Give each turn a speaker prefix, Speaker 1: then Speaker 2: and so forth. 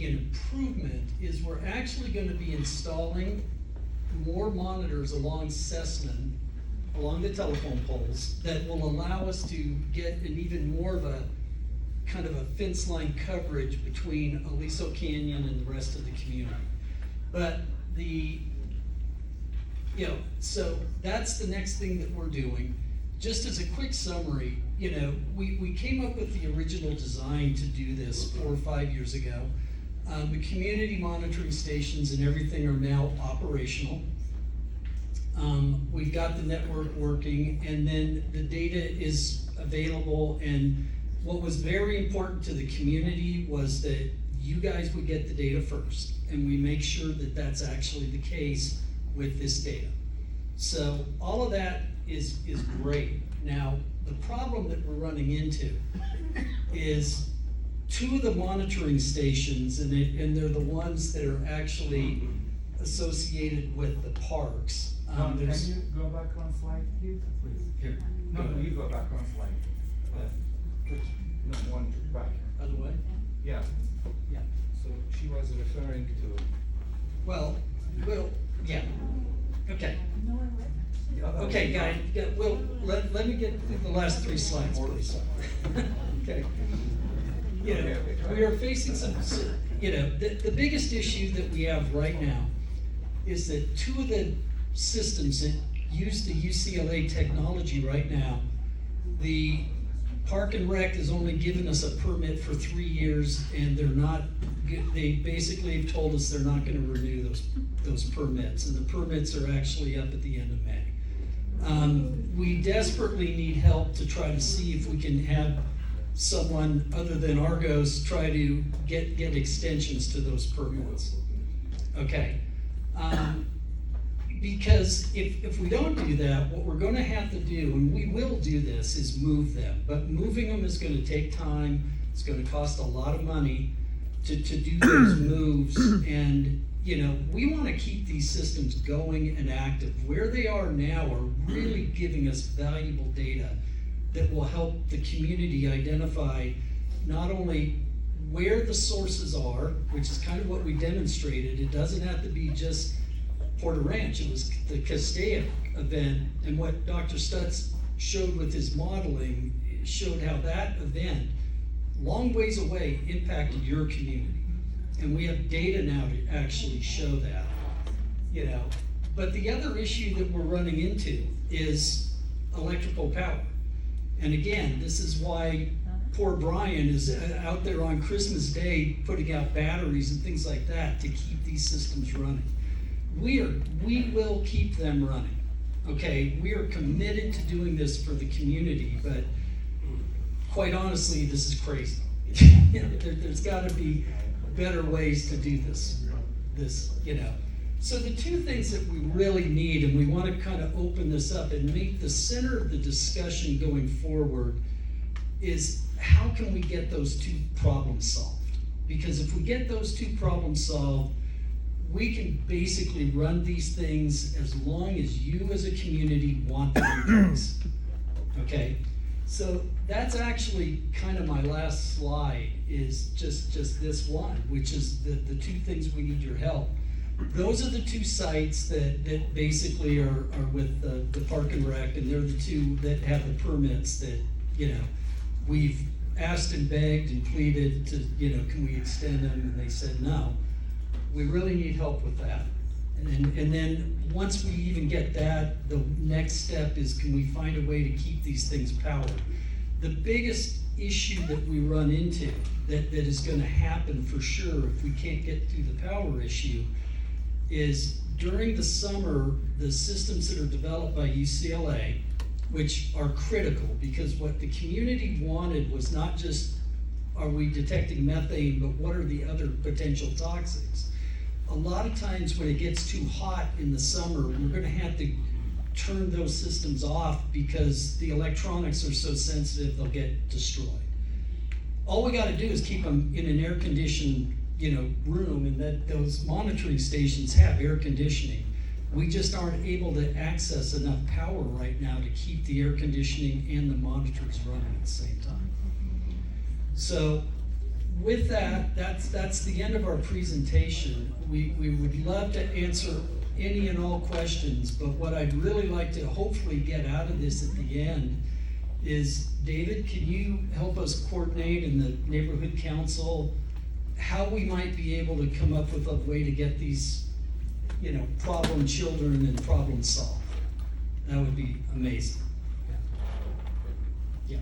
Speaker 1: be an improvement is we're actually gonna be installing more monitors along Cessna, along the telephone poles, that will allow us to get an even more of a kind of a fence line coverage between Aliso Canyon and the rest of the community. But so that's the next thing that we're doing. Just as a quick summary, we came up with the original design to do this 4 or 5 years ago. The community monitoring stations and everything are now operational. We've got the network working, and then the data is available. And what was very important to the community was that you guys would get the data first, and we make sure that that's actually the case with this data. So all of that is great. Now, the problem that we're running into is 2 of the monitoring stations, and they're the ones that are actually associated with the parks.
Speaker 2: Can you go back on slide, please?
Speaker 1: Here.
Speaker 2: No, you go back on slide. No, one back.
Speaker 1: Other way?
Speaker 2: Yeah.
Speaker 1: Yeah.
Speaker 2: So she was referring to.
Speaker 1: Well, yeah. Okay.
Speaker 2: the other
Speaker 1: Okay,
Speaker 2: one.
Speaker 1: guys, well, let me get the last 3 slides, please. Okay. We are facing the biggest issue that we have right now is that 2 of the systems that use the UCLA technology right now, the Park and Rec has only given us a permit for 3 years, and they basically have told us they're not gonna renew those permits, and the permits are actually up at the end of May. We desperately need help to try to see if we can have someone other than Argos try to get extensions to those permits. Okay. Because if we don't do that, what we're gonna have to do, and we will do this, is move them. But moving them is gonna take time, it's gonna cost a lot of money to do those moves. And, we wanna keep these systems going and active. Where they are now are really giving us valuable data that will help the community identify not only where the sources are, which is kind of what we demonstrated. It doesn't have to be just Porter Ranch, it was the Castaic event, and what Dr. Stutz showed with his modeling showed how that event, long ways away, impacted your community. And we have data now to actually show that, But the other issue that we're running into is electrical power. And again, this is why poor Brian is out there on Christmas Day putting out batteries and things like that to keep these systems running. We will keep them running, okay? We are committed to doing this for the community, but quite honestly, this is crazy. There's gotta be better ways to do this. So the 2 things that we really need, and we wanna kind of open this up and make the center of the discussion going forward, is how can we get those 2 problems solved? Because if we get those 2 problems solved, we can basically run these things as long as you as a community want them in place. Okay? So that's actually kind of my last slide, is just this one, which is the 2 things we need your help. Those are the 2 sites that basically are with the Park and Rec, and they're the 2 that have the permits that, we've asked and begged and pleaded to, can we extend them, and they said no. We really need help with that. And then once we even get that, the next step is, can we find a way to keep these things powered? The biggest issue that we run into that is gonna happen for sure if we can't get through the power issue is during the summer, the systems that are developed by UCLA, which are critical, because what the community wanted was not just, are we detecting methane, but what are the other potential toxics? A lot of times when it gets too hot in the summer, we're gonna have to turn those systems off because the electronics are so sensitive they'll get destroyed. All we gotta do is keep them in an air-conditioned, room, and that those monitoring stations have air conditioning. We just aren't able to access enough power right now to keep the air conditioning and the monitors running at the same time. So with that, that's the end of our presentation. We would love to answer any and all questions, but what I'd really like to hopefully get out of this at the end is, David, can you help us coordinate in the neighborhood council how we might be able to come up with a way to get these, problem children and problem solved? That would be amazing. Yeah.